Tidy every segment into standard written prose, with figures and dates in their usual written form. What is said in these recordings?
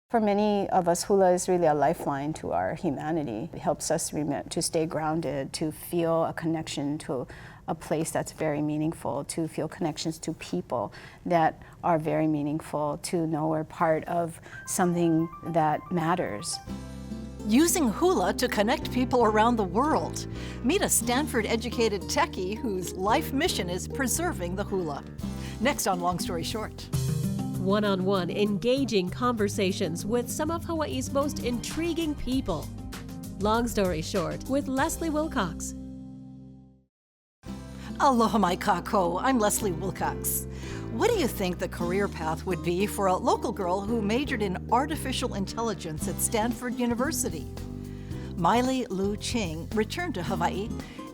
For many of us, hula is really a lifeline to our humanity. It helps us to stay grounded, to feel a connection to a place that's very meaningful, to feel connections to people that are very meaningful, to know we're part of something that matters. Using hula to connect people around the world. Meet a Stanford-educated techie whose life mission is preserving the hula. Next on Long Story Short. One-on-one engaging conversations with some of Hawaii's most intriguing people. Long Story Short with Leslie Wilcox. Aloha mai kākou, I'm Leslie Wilcox. What do you think the career path would be for a local girl who majored in artificial intelligence at Stanford University? Maile Loo Ching returned to Hawaii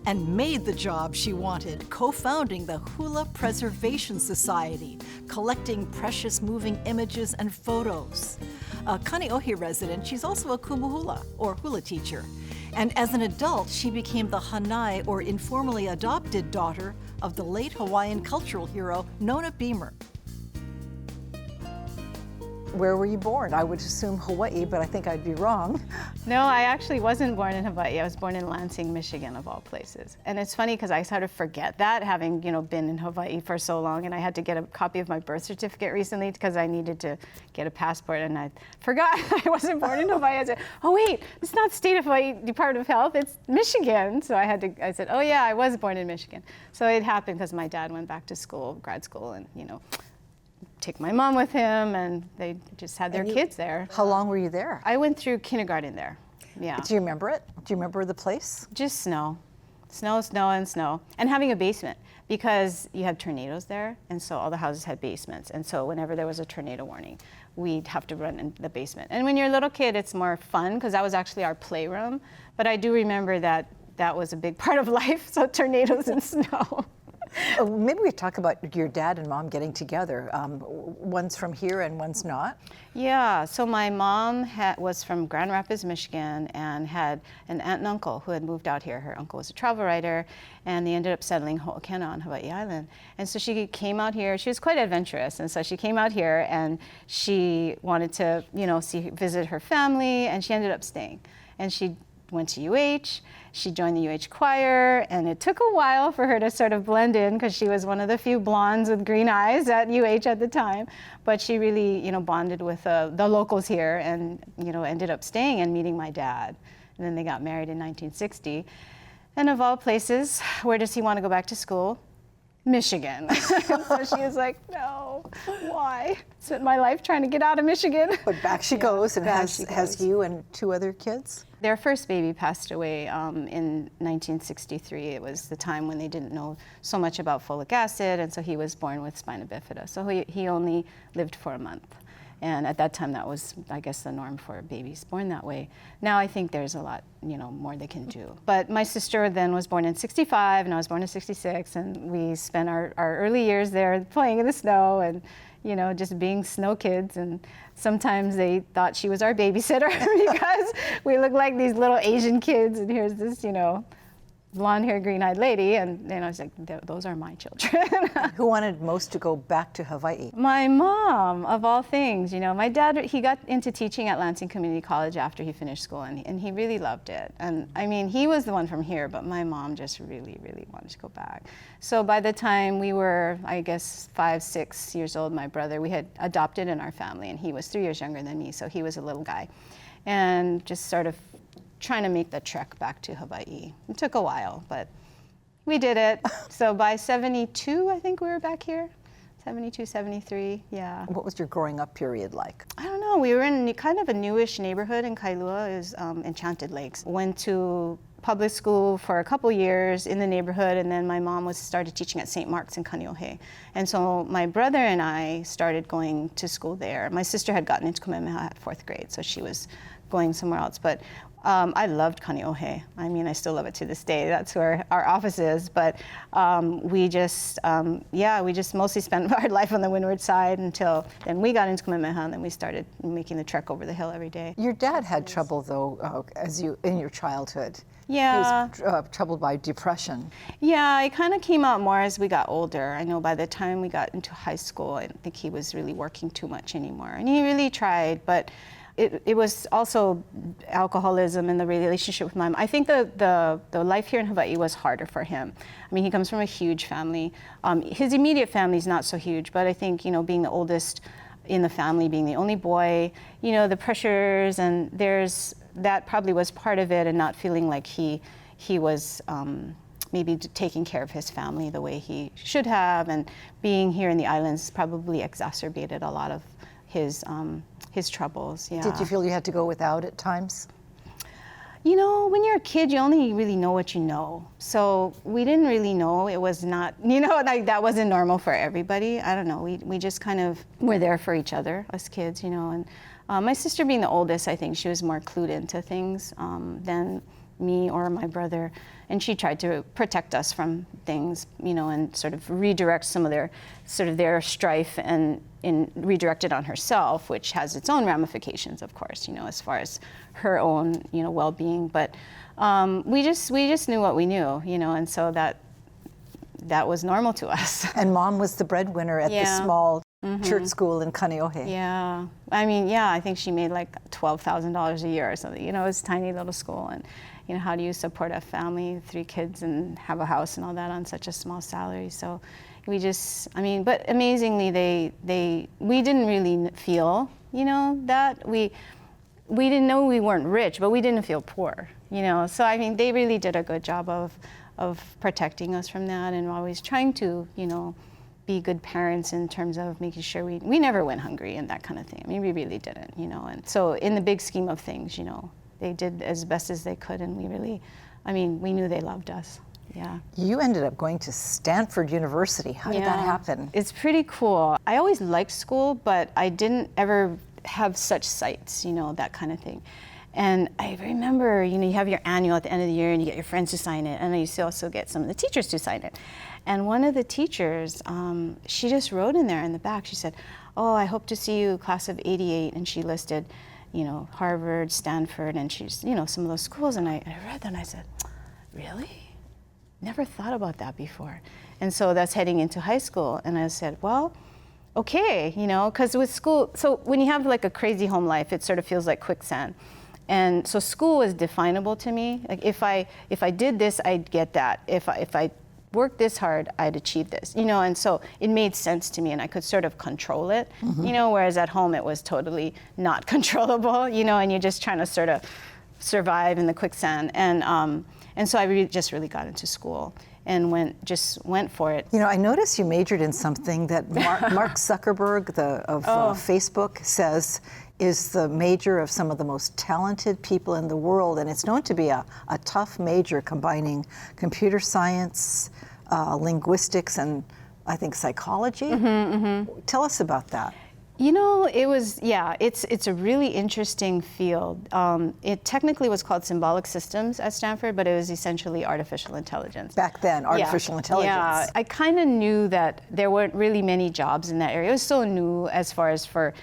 and made the job she wanted, co-founding the Hula Preservation Society, collecting precious moving images and photos. A Kāneʻohe resident, she's also a kumuhula, or hula teacher. And as an adult, she became the hanai, or informally adopted daughter, of the late Hawaiian cultural hero, Nona Beamer. Where were you born? I would assume Hawaii, but I think I'd be wrong. No, I actually wasn't born in Hawaii. I was born in Lansing, Michigan, of all places. And it's funny because I sort of forget that, having been in Hawaii for so long, and I had to get a copy of my birth certificate recently because I needed to get a passport, and I forgot I wasn't born in Hawaii. I said, oh wait, it's not State of Hawaii Department of Health, it's Michigan. So I said, oh yeah, I was born in Michigan. So it happened because my dad went back to school, grad school, and took my mom with him, and they just had their kids there. How long were you there? I went through kindergarten there. Yeah. Do you remember it? Do you remember the place? Just snow. Snow, and snow. And having a basement, because you have tornadoes there, and so all the houses had basements. And so whenever there was a tornado warning, we'd have to run in the basement. And when you're a little kid, it's more fun, because that was actually our playroom. But I do remember that that was a big part of life, so tornadoes and snow. Maybe we talk about your dad and mom getting together. One's from here and one's not. Yeah, so my mom was from Grand Rapids, Michigan, and had an aunt and uncle who had moved out here. Her uncle was a travel writer, and they ended up settling Ho'okena on Hawaii Island. And so she came out here. She was quite adventurous, and so she came out here, and she wanted to, visit her family, and she ended up staying. And she went to UH. She joined the UH choir, and it took a while for her to sort of blend in because she was one of the few blondes with green eyes at UH at the time. But she really, bonded with the locals here, and ended up staying and meeting my dad. And then they got married in 1960. And of all places, where does he want to go back to school? Michigan. So she was like, no, why? Spent my life trying to get out of Michigan. But back she goes, and has you and two other kids? Their first baby passed away in 1963. It was the time when they didn't know so much about folic acid, and so he was born with spina bifida. So he only lived for a month. And at that time, that was, I guess, the norm for babies born that way. Now I think there's a lot, more they can do. But my sister then was born in 65, and I was born in 66, and we spent our early years there playing in the snow and, just being snow kids. And sometimes they thought she was our babysitter because we looked like these little Asian kids, and here's this, blonde-haired, green-eyed lady, and I was like, those are my children. Who wanted most to go back to Hawaii? My mom, of all things. My dad, he got into teaching at Lansing Community College after he finished school, and he really loved it. And I mean, he was the one from here, but my mom just really, really wanted to go back. So by the time we were, I guess, 5, 6 years old, my brother, we had adopted in our family, and he was 3 years younger than me, so he was a little guy. And just sort of trying to make the trek back to Hawaii. It took a while, but we did it. So by 72, I think we were back here. 72, 73, yeah. What was your growing up period like? I don't know. We were in kind of a newish neighborhood in Kailua. It was Enchanted Lakes. Went to public school for a couple years in the neighborhood, and then my mom started teaching at St. Mark's in Kāneʻohe. And so my brother and I started going to school there. My sister had gotten into Kamehameha at 4th grade, so she was going somewhere else. But I loved Kāneʻohe. I mean, I still love it to this day. That's where our office is. But we just mostly spent our life on the windward side until then we got into Kamehameha, and then we started making the trek over the hill every day. Your dad had trouble, though, in your childhood. Yeah. He was troubled by depression. Yeah, it kind of came out more as we got older. I know by the time we got into high school, I don't think he was really working too much anymore. And he really tried, but it was also alcoholism and the relationship with my mom. I think the life here in Hawaii was harder for him. I mean, he comes from a huge family. His immediate family is not so huge, but I think, being the oldest in the family, being the only boy, the pressures, and that probably was part of it, and not feeling like he was maybe taking care of his family the way he should have, and being here in the islands probably exacerbated a lot of his troubles. Yeah. Did you feel you had to go without at times? When you're a kid, you only really know what you know. So we didn't really know. It was not, like that wasn't normal for everybody. I don't know. We just kind of were there for each other as kids, and my sister being the oldest, I think she was more clued into things than me or my brother. And she tried to protect us from things, and sort of redirect some of their strife and redirect it on herself, which has its own ramifications, of course, as far as her own, well-being. But we just knew what we knew, and so that was normal to us. And Mom was the breadwinner at the small church school in Kāneʻohe. Yeah, I think she made like $12,000 a year or something. It was a tiny little school, and how do you support a family, 3 kids, and have a house and all that on such a small salary? So we just, but amazingly, we didn't really feel, that we didn't know we weren't rich, but we didn't feel poor, So they really did a good job of protecting us from that, and always trying to, be good parents in terms of making sure we never went hungry and that kind of thing. We really didn't, And so in the big scheme of things, they did as best as they could, and we really, we knew they loved us. Yeah. You ended up going to Stanford University. How did that happen? It's pretty cool. I always liked school, but I didn't ever have such sights, that kind of thing. And I remember, you have your annual at the end of the year, and you get your friends to sign it, and you also get some of the teachers to sign it. And one of the teachers, she just wrote in there in the back, she said, "Oh, I hope to see you, class of '88," and she listed, Harvard, Stanford, and she's, some of those schools. And I read that and I said, really? Never thought about that before. And so that's heading into high school. And I said, well, okay, because with school, so when you have like a crazy home life, it sort of feels like quicksand. And so school was definable to me. Like if I did this, I'd get that. If I worked this hard, I'd achieve this, and so it made sense to me, and I could sort of control it, whereas at home it was totally not controllable, and you're just trying to sort of survive in the quicksand. And so I just really got into school and went for it. I noticed you majored in something that Mark Zuckerberg of Facebook says is the major of some of the most talented people in the world, and it's known to be a tough major combining computer science, linguistics, and I think psychology. Tell us about that. It was, it's a really interesting field. It technically was called Symbolic Systems at Stanford, but it was essentially artificial intelligence. Back then, artificial intelligence. Yeah, I kind of knew that there weren't really many jobs in that area. It was so new as far as for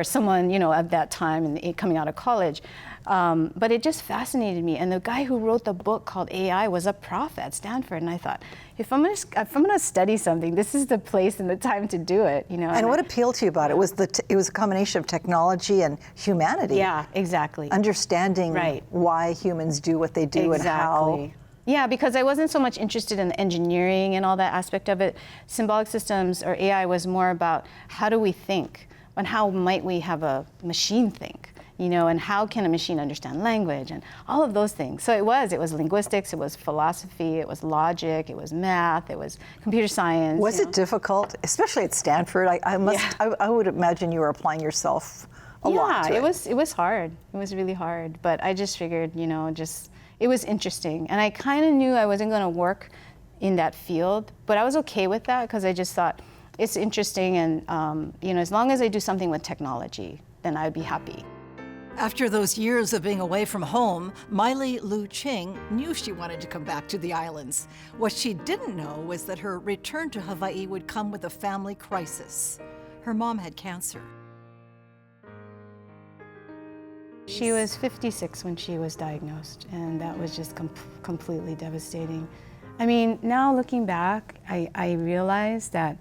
someone, at that time and coming out of college. But it just fascinated me. And the guy who wrote the book called AI was a prof at Stanford. And I thought, if I'm gonna study something, this is the place and the time to do it. And what appealed to you about it was it was a combination of technology and humanity. Yeah, exactly. Understanding why humans do what they do and how. Yeah, because I wasn't so much interested in the engineering and all that aspect of it. Symbolic Systems, or AI, was more about how do we think, and how might we have a machine think, and how can a machine understand language, and all of those things. So it was linguistics, it was philosophy, it was logic, it was math, it was computer science. Was it difficult, especially at Stanford? I would imagine you were applying yourself a lot to it. It was hard. It was really hard, but I just figured, it was interesting. And I kind of knew I wasn't going to work in that field, but I was okay with that because I just thought, it's interesting, and as long as I do something with technology, then I'd be happy. After those years of being away from home, Maile Loo Ching knew she wanted to come back to the islands. What she didn't know was that her return to Hawaii would come with a family crisis. Her mom had cancer. She was 56 when she was diagnosed, and that was just completely devastating. Now looking back, I realized that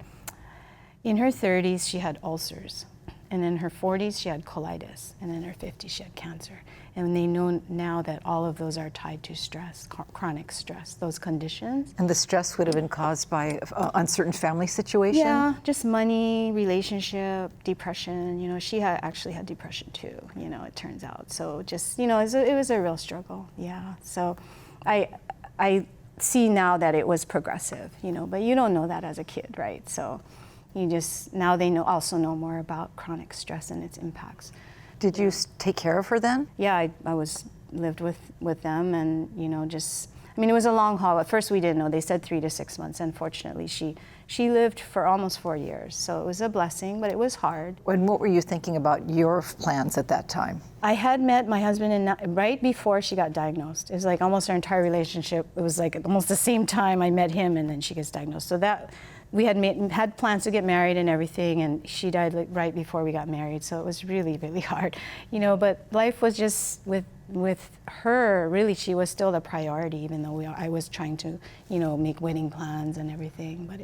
in her 30s, she had ulcers. and in her 40s she had colitis, and in her 50s she had cancer. And they know now that all of those are tied to stress, chronic stress, those conditions. And the stress would have been caused by uncertain family situation? Yeah, just money, relationship, depression. You know, she actually had depression too, you know, it turns out. So just, you know, it was a real struggle, yeah. So I see now that it was progressive, you know, but you don't know that as a kid, right? So you just, now they also know more about chronic stress and its impacts. Did you take care of her then? Yeah, I lived with them, and you know, just, I mean, it was a long haul. At first we didn't know. They said 3 to 6 months. Unfortunately, she lived for almost 4 years. So it was a blessing, but it was hard. And what were you thinking about your plans at that time? I had met my husband right before she got diagnosed. It was like almost our entire relationship. It was like almost the same time I met him, and then she gets diagnosed. So that, we had plans to get married and everything, and she died like right before we got married. So it was really, really hard, you know. But life was just with her. Really, she was still the priority, even though I was trying to, you know, make wedding plans and everything. But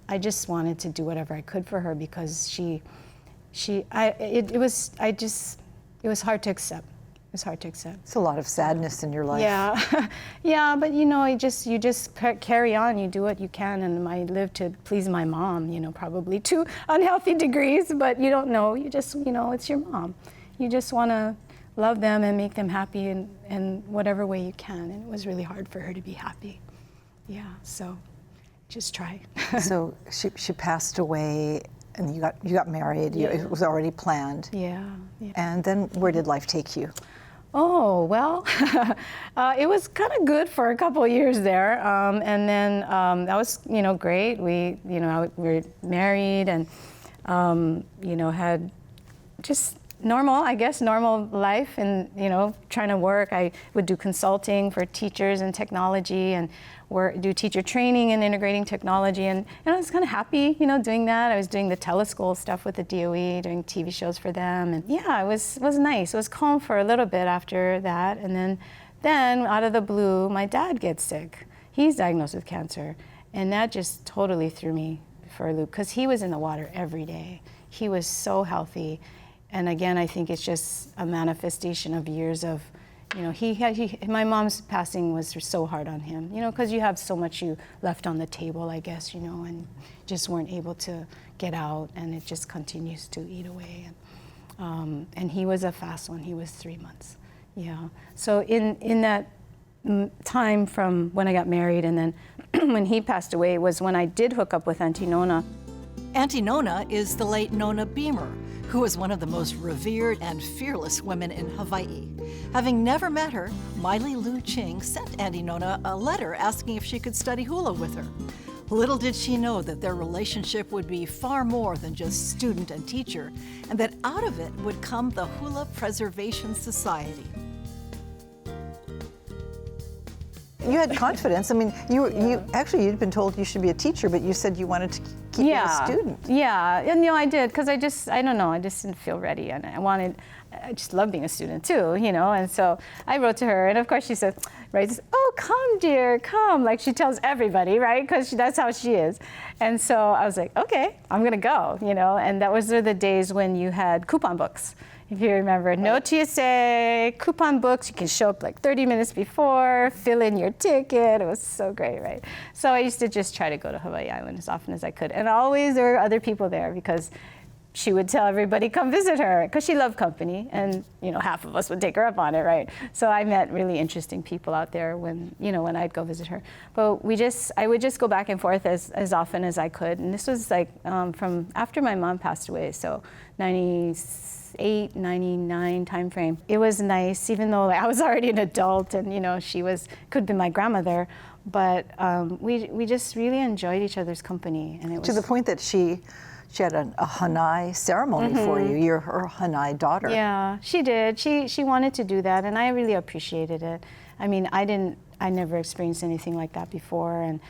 I just wanted to do whatever I could for her because it was hard to accept. It was hard to accept. It's a lot of sadness in your life. Yeah, yeah, but you know, you just carry on. You do what you can, and I lived to please my mom. You know, probably to unhealthy degrees, but you don't know. You just, you know, it's your mom. You just want to love them and make them happy in whatever way you can. And it was really hard for her to be happy. Yeah, so just try. So she passed away, and you got married. Yeah. It was already planned. Yeah. And then where did life take you? Oh, well, it was kind of good for a couple of years there. And then that was, you know, great. We were married and, you know, had just normal life and, you know, trying to work. I would do consulting for teachers and technology and do teacher training and integrating technology, and I was kind of happy, you know, doing that. I was doing the teleschool stuff with the DOE, doing TV shows for them, and yeah, it was nice. It was calm for a little bit after that, and then out of the blue, my dad gets sick. He's diagnosed with cancer, and that just totally threw me for a loop because he was in the water every day. He was so healthy, and again, I think it's just a manifestation of years of, you know, my mom's passing was so hard on him, you know, because you have so much you left on the table, I guess, you know, and just weren't able to get out, and it just continues to eat away. And he was a fast one. He was 3 months. Yeah. So in that time from when I got married and then when he passed away was when I did hook up with Auntie Nona. Auntie Nona is the late Nona Beamer, who was one of the most revered and fearless women in Hawaii. Having never met her, Maile Loo Ching sent Auntie Nona a letter asking if she could study hula with her. Little did she know that their relationship would be far more than just student and teacher, and that out of it would come the Hula Preservation Society. You had confidence. I mean, you'd been told you should be a teacher, but you said you wanted to keep being a student. Yeah, and you know, I did, because I don't know, I just didn't feel ready, and I just love being a student too, you know, and so I wrote to her, and of course she said, right, oh, come dear, come, like she tells everybody, right, because that's how she is. And so I was like, okay, I'm gonna go, you know, and that was the days when you had coupon books. If you remember, no TSA, coupon books, you can show up like 30 minutes before, fill in your ticket. It was so great, right? So I used to just try to go to Hawaii Island as often as I could. And always there were other people there because she would tell everybody, come visit her, because she loved company. And, you know, half of us would take her up on it, right? So I met really interesting people out there when I'd go visit her. But I would just go back and forth as often as I could. And this was like from after my mom passed away, so 98, 99 time frame. It was nice, even though I was already an adult and, you know, she could be my grandmother, but we just really enjoyed each other's company. And it was to the point that she had a hanai ceremony for you. You're her hanai daughter. Yeah, she did. She wanted to do that, and I really appreciated it. I mean, I never experienced anything like that before, and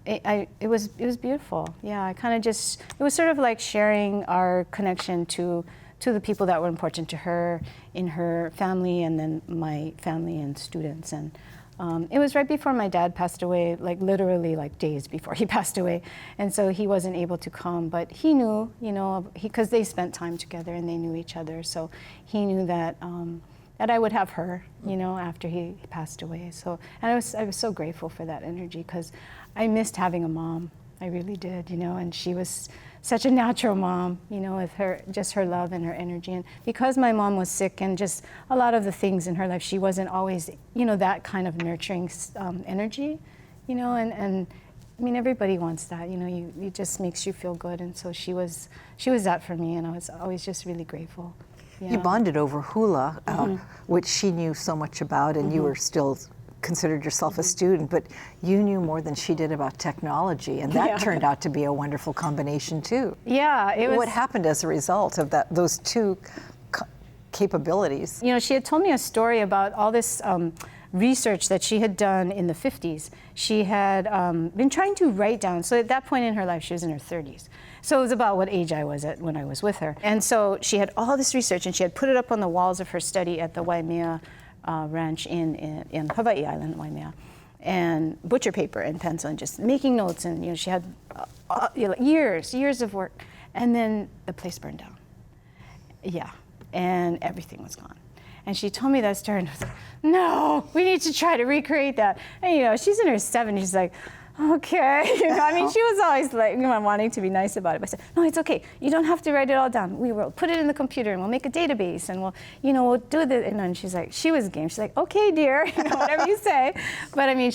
it was beautiful. Yeah, it was sort of like sharing our connection to the people that were important to her in her family, and then my family and students, and It was right before my dad passed away, like literally like days before he passed away. And so he wasn't able to come, but he knew, you know, because they spent time together and they knew each other. So he knew that that I would have her, you know, after he passed away. So, and I was so grateful for that energy, because I missed having a mom. I really did, you know, and she was such a natural mom, you know, with her, just her love and her energy. And because my mom was sick and just a lot of the things in her life, she wasn't always, you know, that kind of nurturing energy, you know, and I mean, everybody wants that, you know, it just makes you feel good. And so she was that for me, and I was always just really grateful. Yeah. You bonded over hula, which she knew so much about, and you were still considered yourself a student, but you knew more than she did about technology, and that turned out to be a wonderful combination too. Yeah, it was. What happened as a result of those two capabilities? You know, she had told me a story about all this research that she had done in the 50s. She had been trying to write down, so at that point in her life, she was in her 30s. So it was about what age I was at when I was with her. And so she had all this research, and she had put it up on the walls of her study at the Waimea ranch in Hawaiʻi Island, Waimea, and butcher paper and pencil, and just making notes. And you know, she had years of work, and then the place burned down. Yeah, and everything was gone. And she told me that story, and I was like, no, we need to try to recreate that. And you know, she's in her 70s. She's like, okay, you know, I mean, she was always like, you know, wanting to be nice about it. But I said, no, it's okay. You don't have to write it all down. We will put it in the computer, and we'll make a database, and we'll, you know, we'll do this. And she was game. She's like, okay, dear, you know, whatever you say. But I mean,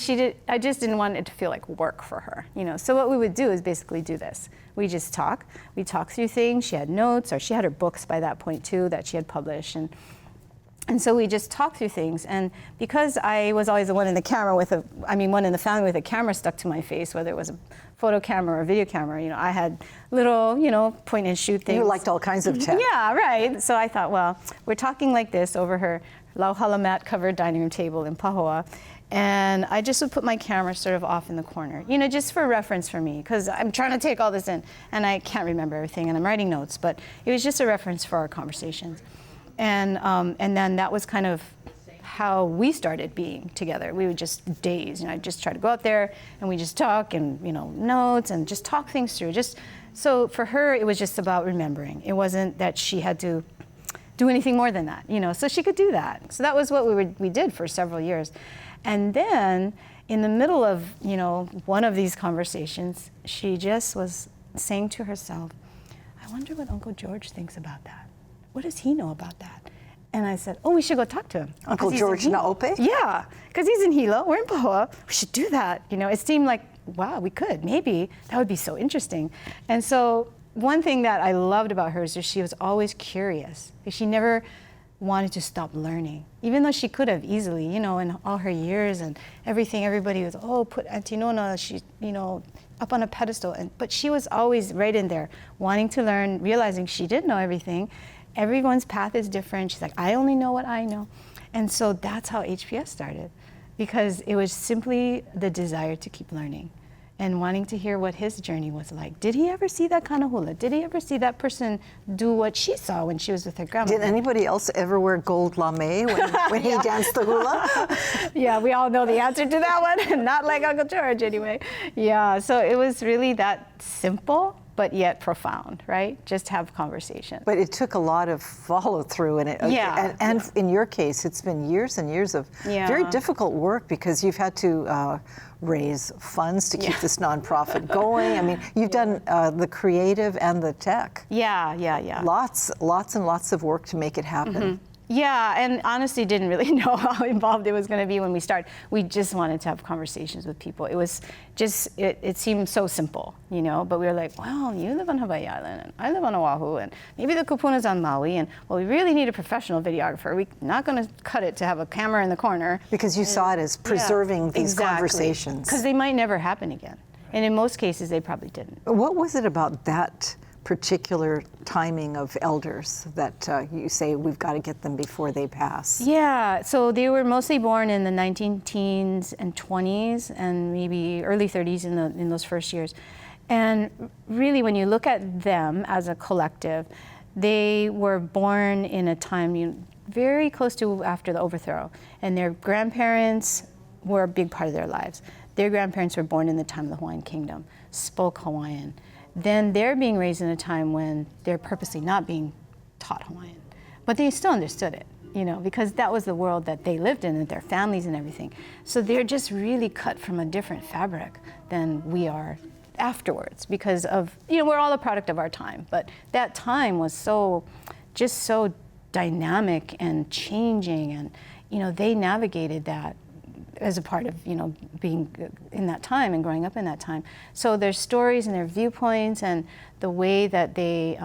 I just didn't want it to feel like work for her, you know. So what we would do is basically do this. We just talk. We talk through things. She had notes, or she had her books by that point too that she had published, and so we just talked through things. And because I was always the one in the camera one in the family with a camera stuck to my face, whether it was a photo camera or a video camera, you know, I had little, you know, point and shoot things. You liked all kinds of tech. Yeah, right. So I thought, well, we're talking like this over her lauhala mat covered dining room table in Pahoa. And I just would put my camera sort of off in the corner, you know, just for reference for me, because I'm trying to take all this in, and I can't remember everything, and I'm writing notes, but it was just a reference for our conversations. And then that was kind of how we started being together. We would just days, you know, I'd just try to go out there and we just talk and, you know, notes and just talk things through. So for her, it was just about remembering. It wasn't that she had to do anything more than that, you know, so she could do that. So that was what we did for several years. And then in the middle of, you know, one of these conversations, she just was saying to herself, I wonder what Uncle George thinks about that. What does he know about that? And I said, oh, we should go talk to him. Uncle George Naope? Yeah, because he's in Hilo, we're in Pahoa, we should do that. You know, it seemed like, wow, we could, maybe, that would be so interesting. And so one thing that I loved about her is that she was always curious. She never wanted to stop learning, even though she could have easily, you know, in all her years and everything, everybody was, oh, put Auntie Nona, she, you know, up on a pedestal. But she was always right in there, wanting to learn, realizing she didn't know everything. Everyone's path is different. She's like, I only know what I know. And so that's how HPS started, because it was simply the desire to keep learning and wanting to hear what his journey was like. Did he ever see that kind of hula? Did he ever see that person do what she saw when she was with her grandma? Did anybody else ever wear gold lame when he danced the hula? Yeah, we all know the answer to that one. Not like Uncle George anyway. Yeah, so it was really that simple, but yet profound, right? Just have conversation. But it took a lot of follow through, and in your case, it's been years and years of very difficult work, because you've had to raise funds to keep this nonprofit going. I mean, you've done the creative and the tech. Yeah. Lots and lots of work to make it happen. Mm-hmm. Yeah, and honestly didn't really know how involved it was going to be when we started. We just wanted to have conversations with people. It was just, it seemed so simple, you know, but we were like, well, you live on Hawaiʻi Island, and I live on Oʻahu, and maybe the kupuna's on Maui, and well, we really need a professional videographer. We're not going to cut it to have a camera in the corner. Because you saw it as preserving these conversations. Because they might never happen again. And in most cases, they probably didn't. What was it about that particular timing of elders that you say we've got to get them before they pass? Yeah, so they were mostly born in the 19-teens and 20s and maybe early 30s in those first years. And really, when you look at them as a collective, they were born in a time very close to after the overthrow. And their grandparents were a big part of their lives. Their grandparents were born in the time of the Hawaiian Kingdom, spoke Hawaiian. Then they're being raised in a time when they're purposely not being taught Hawaiian, but they still understood it, you know, because that was the world that they lived in and their families and everything. So they're just really cut from a different fabric than we are afterwards because of, you know, we're all a product of our time, but that time was so dynamic and changing, and, you know, they navigated that as a part of, you know, being in that time and growing up in that time. So their stories and their viewpoints and the way that they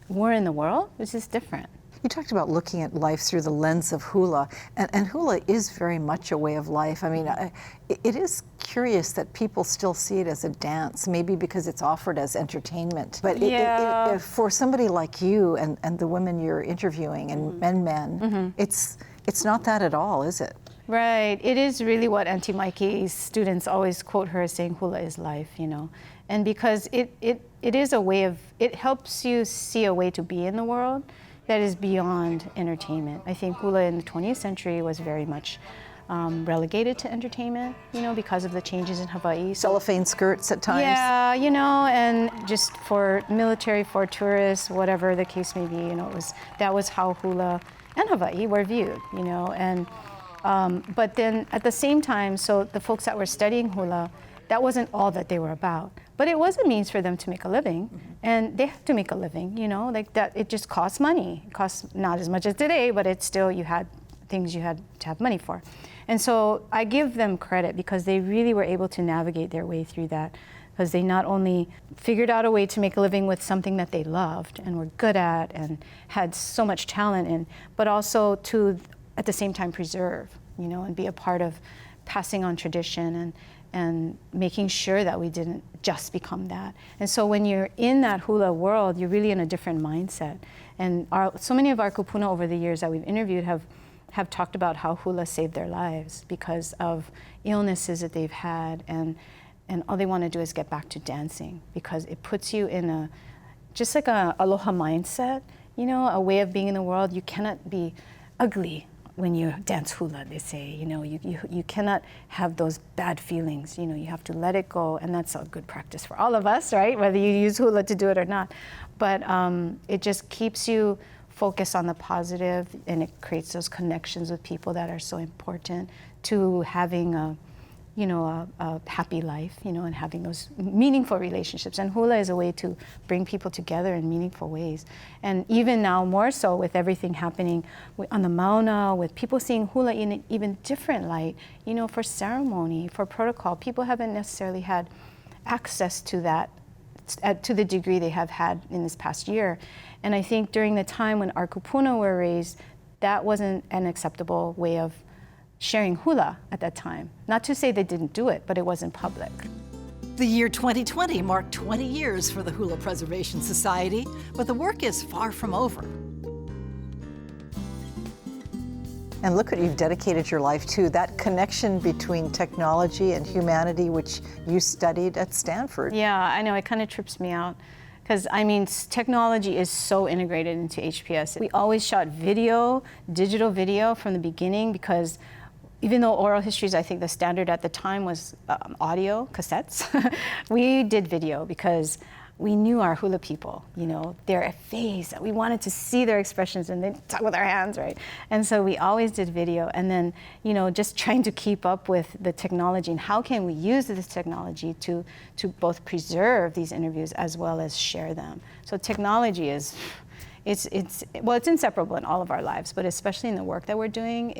were in the world was just different. You talked about looking at life through the lens of hula, and hula is very much a way of life. I mean, it is curious that people still see it as a dance, maybe because it's offered as entertainment. But for somebody like you and the women you're interviewing and men, it's not that at all, is it? Right. It is really what Auntie Mikey's students always quote her as saying, hula is life, you know. And because it is a way of, it helps you see a way to be in the world that is beyond entertainment. I think hula in the 20th century was very much relegated to entertainment, you know, because of the changes in Hawaii. Cellophane skirts at times. Yeah, you know, and just for military, for tourists, whatever the case may be, you know, that was how hula and Hawaii were viewed, you know. And but then at the same time, so the folks that were studying hula, that wasn't all that they were about. But it was a means for them to make a living, and they had to make a living, you know, like that. It just costs money. It costs not as much as today, but it's still, you had things you had to have money for. And so I give them credit because they really were able to navigate their way through that, because they not only figured out a way to make a living with something that they loved and were good at and had so much talent in, but also to, at the same time, preserve, you know, and be a part of passing on tradition and making sure that we didn't just become that. And so when you're in that hula world, you're really in a different mindset. And so many of our kūpuna over the years that we've interviewed have talked about how hula saved their lives because of illnesses that they've had, and all they want to do is get back to dancing because it puts you in just like a aloha mindset, you know, a way of being in the world. You cannot be ugly when you dance hula, they say, you know, you cannot have those bad feelings, you know, you have to let it go, and that's a good practice for all of us, right, whether you use hula to do it or not. But it just keeps you focused on the positive, and it creates those connections with people that are so important to having a happy life, you know, and having those meaningful relationships. And hula is a way to bring people together in meaningful ways. And even now more so with everything happening on the Mauna, with people seeing hula in an even different light, you know, for ceremony, for protocol. People haven't necessarily had access to that to the degree they have had in this past year. And I think during the time when our kūpuna were raised, that wasn't an acceptable way of sharing hula at that time. Not to say they didn't do it, but it wasn't public. The year 2020 marked 20 years for the Hula Preservation Society, but the work is far from over. And look what you've dedicated your life to, that connection between technology and humanity, which you studied at Stanford. Yeah, I know, it kind of trips me out. Because, I mean, technology is so integrated into HPS. We always shot video, digital video from the beginning, because even though oral histories, I think the standard at the time was audio, cassettes, we did video because we knew our hula people, you know, their face. We wanted to see their expressions and then talk with our hands, right? And so we always did video. And then, you know, just trying to keep up with the technology and how can we use this technology to both preserve these interviews as well as share them. So technology is, it's inseparable in all of our lives, but especially in the work that we're doing,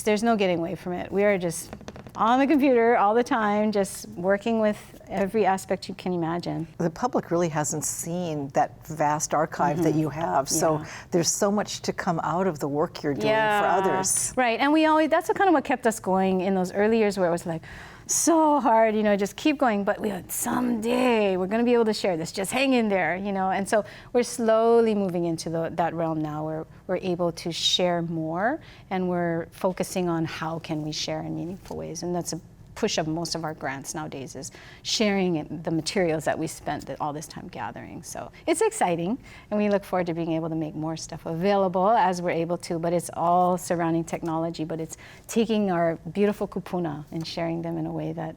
there's no getting away from it. We are just on the computer all the time, just working with every aspect you can imagine. The public really hasn't seen that vast archive that you have, so there's so much to come out of the work you're doing for others. Right, and that's kind of what kept us going in those early years where it was like, so hard, you know, just keep going, but someday we're going to be able to share this, just hang in there, you know. And so we're slowly moving into that realm now where we're able to share more, and we're focusing on how can we share in meaningful ways, and that's a push of most of our grants nowadays is sharing the materials that we spent all this time gathering. So it's exciting, and we look forward to being able to make more stuff available as we're able to, but it's all surrounding technology, but it's taking our beautiful kūpuna and sharing them in a way that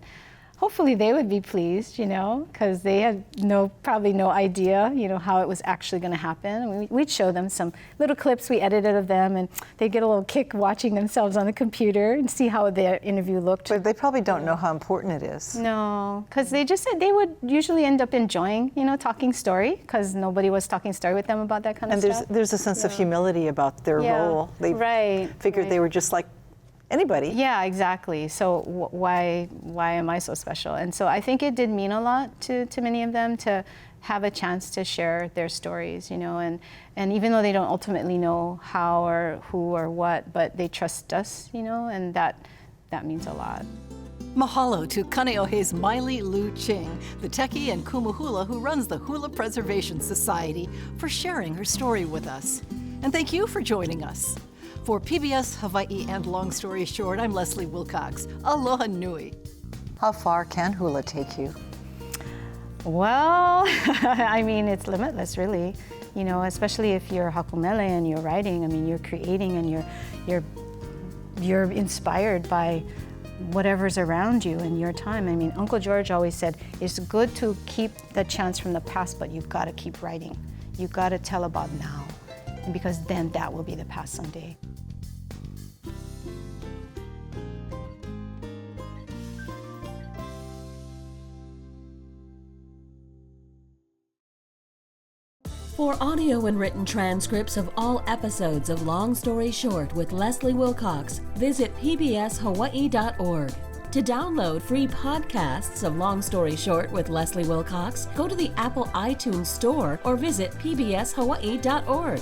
hopefully they would be pleased, because they had probably no idea, how it was actually going to happen. We'd show them some little clips we edited of them, and they'd get a little kick watching themselves on the computer and see how their interview looked. But they probably don't know how important it is. No, because they just said they would usually end up enjoying, talking story, because nobody was talking story with them about that kind of stuff. And there's a sense of humility about their role. They figured they were just like anybody. Yeah, exactly. So why am I so special? And so I think it did mean a lot to many of them to have a chance to share their stories, and even though they don't ultimately know how or who or what, but they trust us, and that means a lot. Mahalo to Kāneʻohe's Maile Loo Ching, the techie and kumahula who runs the Hula Preservation Society, for sharing her story with us. And thank you for joining us. For PBS Hawaii and Long Story Short, I'm Leslie Wilcox. Aloha nui. How far can hula take you? Well, it's limitless, really. Especially if you're hakumele and you're writing. You're creating and you're inspired by whatever's around you in your time. Uncle George always said, it's good to keep the chants from the past, but you've got to keep writing. You've got to tell about now, and because then that will be the past someday. For audio and written transcripts of all episodes of Long Story Short with Leslie Wilcox, visit pbshawaii.org. To download free podcasts of Long Story Short with Leslie Wilcox, go to the Apple iTunes Store or visit pbshawaii.org.